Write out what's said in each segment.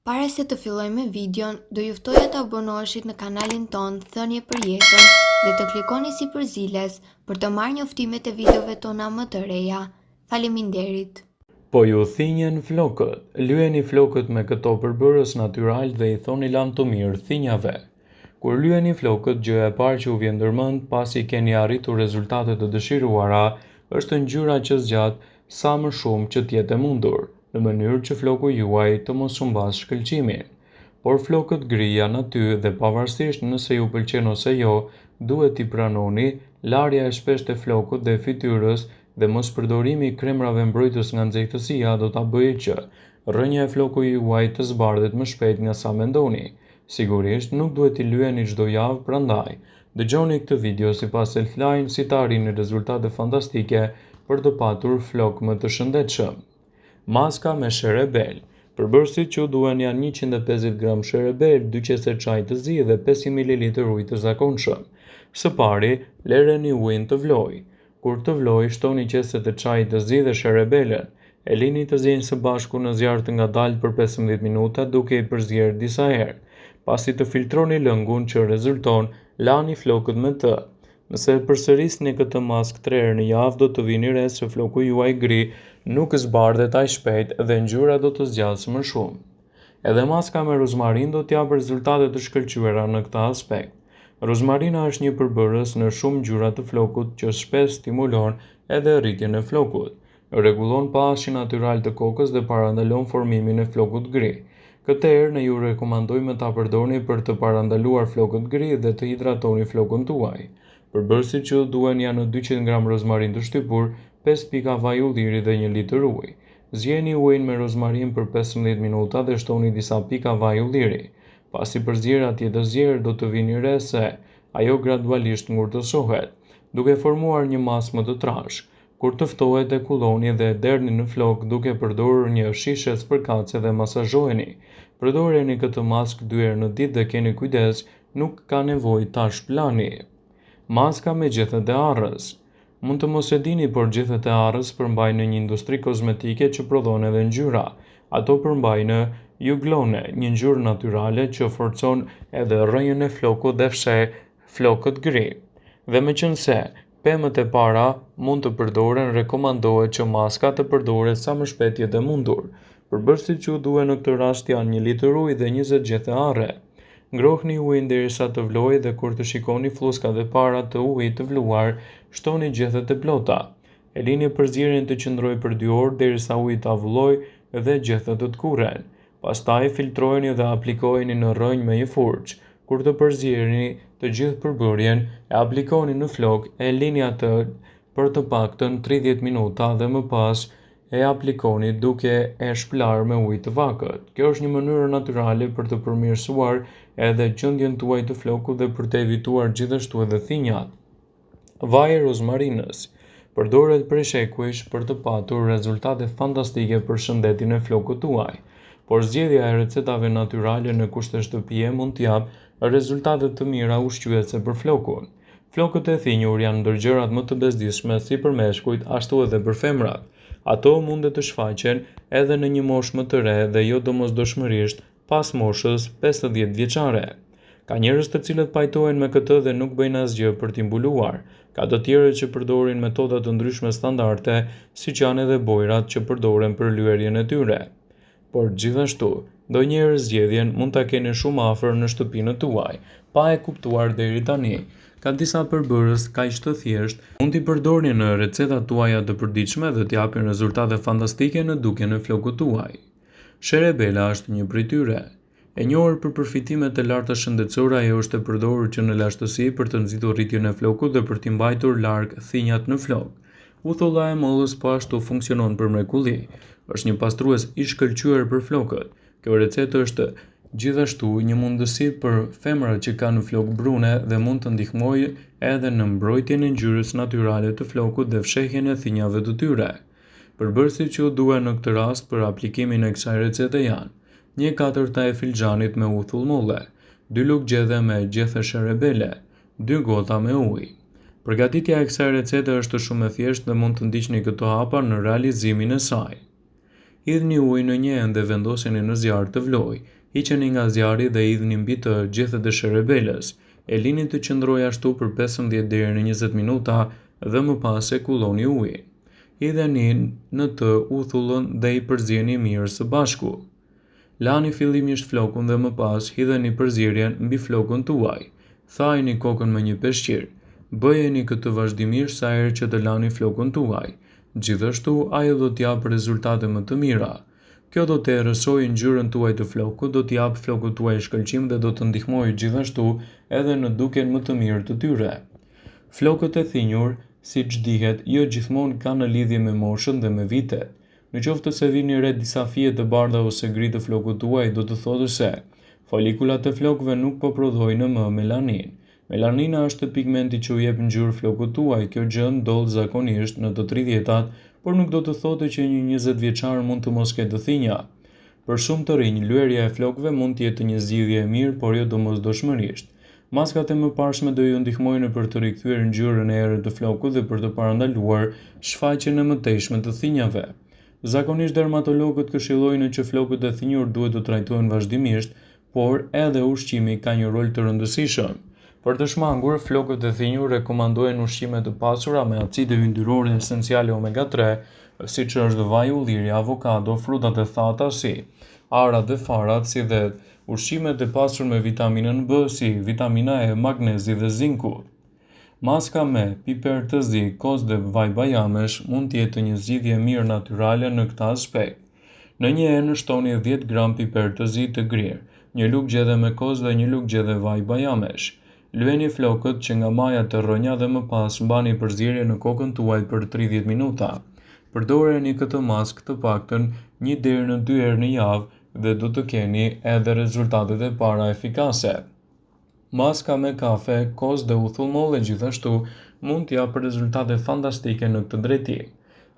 Para se të fillojmë me videon, do ju ftoja të abonoheshit në kanalin ton Thënie për Jetën dhe të klikoni si përziles për të marrë njoftimet e videove tona më të reja. Faleminderit. Po ju thinjen flokët, lyeni flokët me këto përbërës natyral dhe i thoni lam të mirë thinjave. Kur lyeni flokët, gjëja e parë që u vjen ndërmend pasi keni arritur rezultatet të dëshiruara, është ngjyra që zgjat sa më shumë që t'jetë e mundur, në mënyrë që floku juaj të mos humbas shkëlqimin. Por flokët gri janë aty dhe pavarësisht nëse ju pëlqen ose jo, duhet t'i pranoni larja e shpeshtë e flokut dhe fytyrës dhe mos përdorimi i kremrave mbrojtës nga nxehtësia do ta bëjë që rrënja e flokut juaj të zbardhet më shpejt nga sa mendoni. Sigurisht nuk duhet t'i lyeni çdo javë, prandaj dëgjoni këtë video sipas self-line si të arrini rezultate fantastike për të patur flok më të shëndetshëm. Maska me sherebel. Përbërësit që duhen janë 150 gram sherebel, 2 qese çaj të zi dhe 500 ml ujë të zakonshëm. Së pari, lëreni ujin të vlojë. Kur të vlojë, shtoni qeset e çajit të zi dhe sherebelen. E lini të ziejnë së bashku në zjarr të ngadaltë për 15 minuta duke i përzgjedhur disa herë. Pasi të filtroni lëngun që rezulton, lani flokët me të. Nëse përsërisni këtë maskë 3 herë në javë, do të vini re se floku juaj gri nuk zbardhet aq shpejt dhe ngjyra do të zgjasë më shumë. Edhe maska me rozmarin do t'japë rezultate të shkëlqyera në këtë aspekt. Rozmarina është një përbërës në shumë ngjyra të flokut që shpesh stimulon edhe rritjen e flokut. Rregullon pH-in natyral të kokës dhe parandalon formimin e flokut gri. Këtë herë ne ju rekomandojmë ta përdorni për të parandaluar flokët gri dhe të hidratoni flokun tuaj. Përbërësit që duhen janë 200 gram rozmarin të shtypur, 5 pika vaj ulliri dhe 1 litër ujë. Zgjeni ujin me rozmarin për 15 minuta dhe shtoni disa pika vaj ulliri. Pasi përzgjerja të jetë zgjerë, do të vini re se ajo gradualisht ngurtësohet, duke formuar një masë më të trashë. Kur të ftohet e kulloni dhe derni në flok duke përdorur një shishe spërkatëse dhe masazhojeni. Përdoreni këtë maskë 2 herë në ditë dhe keni kujdes, nuk ka nevojë ta shplani. Maska me gjethet e arrës. Mund të mos e dini, por gjethet e arrës përmbajnë në një industri kozmetike që prodhon edhe ngjyra. Ato përmbajnë juglone, një ngjyrë natyrale që forcon edhe rrënjën e flokut dhe fsheh flokët gri. Dhe meqense pemët e para mund të përdoren, rekomandohet që maska të përdoret sa më shpejt jetë e mundur. Përbërësit që duhen në këtë rast janë 1 litër ujë dhe 20 gjethe arre. Ngrohni ujin derisa të vlojë dhe kur të shikoni flloskat e para të ujit të vluar, shtoni gjethet e plota. E lini përzgjerjen të qëndrojë për 2 orë derisa uji të avullojë dhe gjethet të tkurren. Pastaj filtrojeni dhe aplikojeni në rrënjë me një furçë. Kur të përzgjerni të gjithë përbërjen, e aplikoni në flok, e lini atë për të paktën 30 minuta dhe më pas e aplikoni duke e shplar me ujë të vakët. Kjo është një mënyrë natyrale për të përmirësuar edhe gjendjen tuaj të flokut dhe për të evituar gjithashtu edhe thinjat. Vaji i rozmarinës. Përdoret prej shekuish për të patur rezultate fantastike për shëndetin e flokut tuaj. Por zgjedhja e recetave natyrale në kushte shtëpie mund t'japë rezultate të mira ushqyese për flokun. Flokët e thinjur janë ndër gjërat më të bezdisshme si për meshkujt, ashtu edhe për femrat. Ato mundet të shfaqen edhe në një moshë më të re dhe jo domosdoshmërisht pas moshës 50 vjeçare. Ka njerëz të cilët pajtohen me këtë dhe nuk bëjnë asgjë për t'i mbuluar. Ka të tjerët që përdorin metoda të ndryshme standarde, siç janë edhe bojrat që përdoren për lyerjen e tyre. Por gjithashtu, ndonjëherë zgjedhjen mund ta keni shumë afër në shtëpinë tuaj, pa e kuptuar deri tani. Ka disa përbërës kaq të thjeshtë, mund t'i përdorni në recetat tuaja të përditshme dhe t'japin rezultate fantastike në dukjen e flokut tuaj. Sherebela është një prej tyre. E njohur për përfitimet e larta shëndetësore, ajo është e përdorur që në lashtësi për të nxitur rritjen e flokut dhe për t'i mbajtur larg thinjat në flok. Uthulla e mollës po ashtu funksionon për mrekulli. Është një pastrues i shkëlqyer për flokët. Kjo recetë është gjithashtu një mundësi për femrat që kanë flokë brune dhe mund të ndihmojë edhe në mbrojtjen e ngjyrës natyrale të flokut dhe fshehjen e thinjave të tyre. Përbërësit që duhen në këtë rast për aplikimin e kësaj recete janë 1/4 e filxhanit me uthull molle, 2 lugë gjethe me gjethe sherebele, 2 gota me ujë. Përgatitja e kësaj recete është shumë e thjeshtë dhe mund të ndiqni këto hapa në realizimin e saj. Hidhni ujin në një enë dhe vendoseni në zjarr të vlojë. Hiqeni nga zjarri dhe hidhni mbi të gjethet e sherebeles. E lini të qëndrojë ashtu për 15 deri në 20 minuta dhe më pas e kulloni ujin. Hidheni në të uthullën dhe i përzieni mirë së bashku. Lani fillimisht flokun dhe më pas hidheni përzierjen mbi flokun tuaj. Thajini kokën me një peshqir. Bëjeni këtë vazhdimisht sa herë që të lani flokun tuaj. Gjithashtu, ajo do t'japë rezultate më të mira. Kjo do të erësojë ngjyrën tuaj të flokut, do t'i japë flokut tuaj shkëlqim dhe do të ndihmojë gjithashtu edhe në dukjen më të mirë të tyre. Flokët e thinjur, siç dihet, jo gjithmonë kanë lidhje me moshën dhe me vitet. Në qoftë se vini re disa fije të bardha ose gri të flokut tuaj, do të thotë se folikulat e flokëve nuk po prodhojnë më melanin. Melanina është pigmenti që u jep ngjyrë flokut tuaj. Kjo gjë ndodh zakonisht në të 30-tat, por nuk do të thotë që një 20 vjeçar mund të mos ketë thinja. Për shumë të rinj, lyerja e flokëve mund të jetë një zgjidhje e mirë, por jo domosdoshmërisht. Maskat e mëparshme do ju ndihmojnë për të rikthyer ngjyrën e errët të flokut dhe për të parandaluar shfaqjen e mëtejshme të thinjave. Zakonisht dermatologët këshillojnë që flokët e thinjur duhet të trajtohen vazhdimisht, por edhe ushqimi ka një rol të rëndësishëm. Për të shmangur, flokët e thinjur rekomandohen ushqime të pasura me acide yndyrore esenciale omega 3, siç është vaji ulliri, avokado, frutat e thata si arat dhe farat, si dhe ushqimet e pasur me vitaminën B, si vitamina E, magnezi dhe zinku. Maska me piper të zi, koz dhe vaj bajamesh mund të jetë një zgjidhje mirë natyrale në këtë aspekt. Në një enë shtoni 10 gram piper të zi të grirë, një lugë gjedhe me koz dhe një lugë gjedhe vaj bajamesh. Lyeni flokët që nga maja të rrënja dhe më pas mbani përzierje në kokën tuaj për 30 minuta. Përdoreni këtë maskë të paktën 1 deri në 2 herë në javë dhe do të keni edhe rezultatet e para efikase. Maska me kafe, koz dhe uthullmolle gjithashtu mund të japë rezultate fantastike në këtë drejtim.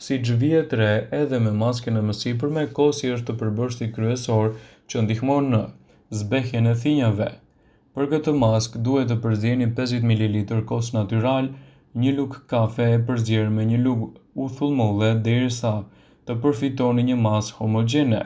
Siç vihet re, edhe me maskën e mësipërme, kosi është përbërësi kryesor që ndihmon në zbehjen e thinjave. Për këtë maskë duhet të përzieni 50 ml kos natyral, një lugë kafe e përzier me një lugë uthullmolle derisa të përfitoni një maskë homogjene.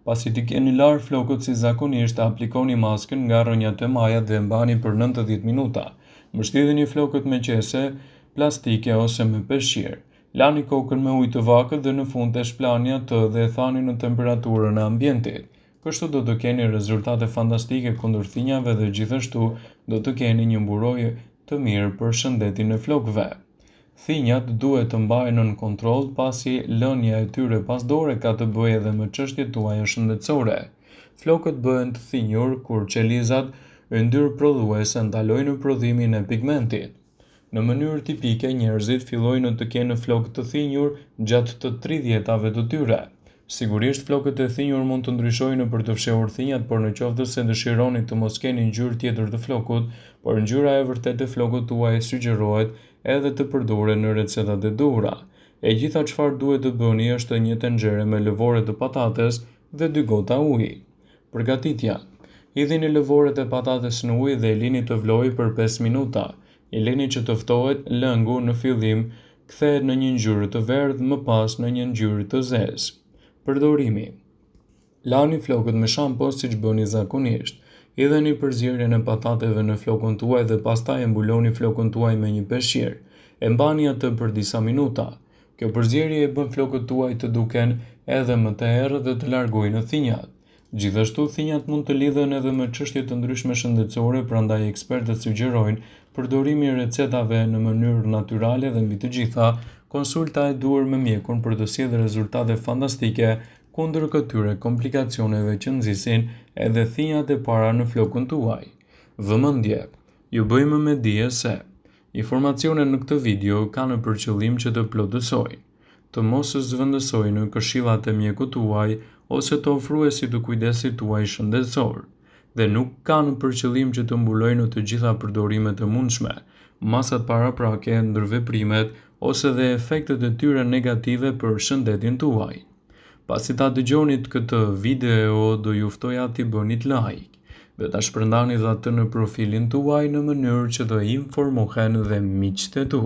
Pasi t'i keni larë flokët si zakonisht, aplikoni maskën nga rrënjat e majat dhe mbani për 90 minuta. Mbështjellni flokët me qese plastike ose me peshqir. Lani kokën me ujë të vakët dhe në fund e shplani atë dhe e thani në temperaturën e ambientit. Kështu do të keni rezultate fantastike kundër thinjave dhe gjithashtu do të keni një mburojë të mirë për shëndetin e flokëve. Thinjat duhet të mbahen nën kontroll pasi lënia e tyre pas dore ka të bëjë edhe me çështjet tuaja shëndetësore. Flokët bëhen të thinjur kur qelizat yndyrë prodhuese ndalojnë prodhimin e pigmentit. Në mënyrë tipike, njerëzit fillojnë të kenë flokë të thinjur gjatë të 30-tave të tyre. Sigurisht, flokët e thinjur mund të ndryshojnë për të fshehur thinjat, por në qoftë se dëshironi të mos keni ngjyrë tjetër të flokut, por ngjyra e vërtetë e flokut tuaj sugjerohet edhe të përdoren në recetat e duhura. E gjitha çfarë duhet të bëni është një tenxhere me lëvore të patates dhe 2 gota uji. Përgatitja: hidhini lëvoret e patates në ujë dhe e lini të vlojë për 5 minuta. E lini që të ftohet lëngu në fillim, kthehet në një ngjyrë të verdhë, më pas në një ngjyrë të zezë. Përdorimi: lani flokët me shampo siç bëni zakonisht. Hidheni përzierjen e patateve në flokun tuaj dhe pastaj e mbuloni flokun tuaj me një peshqir. E mbani atë për disa minuta. Kjo përzierje e bën flokët tuaj të duken edhe më të errët dhe të largojnë thinjat. Gjithashtu, thinjat mund të lidhen edhe me çështje të ndryshme shëndetësore, prandaj ekspertët sugjerojnë përdorimin e recetave në mënyrë natyrale dhe mbi të gjitha, konsulta e duhur me mjekun për të sjellë rezultate fantastike kundër këtyre komplikacioneve që nxisin edhe thinjat e para në flokun tuaj. Vëmendje: ju bëjmë me dije se informacionet në këtë video kanë për qëllim që të plotësojnë, të mos zëvendësojnë këshillat e mjekut tuaj ose të ofruesit të kujdesit tuaj shëndetësor, dhe nuk kanë për qëllim që të mbulojnë të gjitha përdorimet e mundshme, masat paraprake, ndërveprimet ose dhe efektet e tyre negative për shëndetin tuaj. Pasi ta dëgjonit këtë video, do ju ftoja t'i bënit like dhe ta shpërndanit atë në profilin tuaj në mënyrë që të informohen dhe miqtë e tu.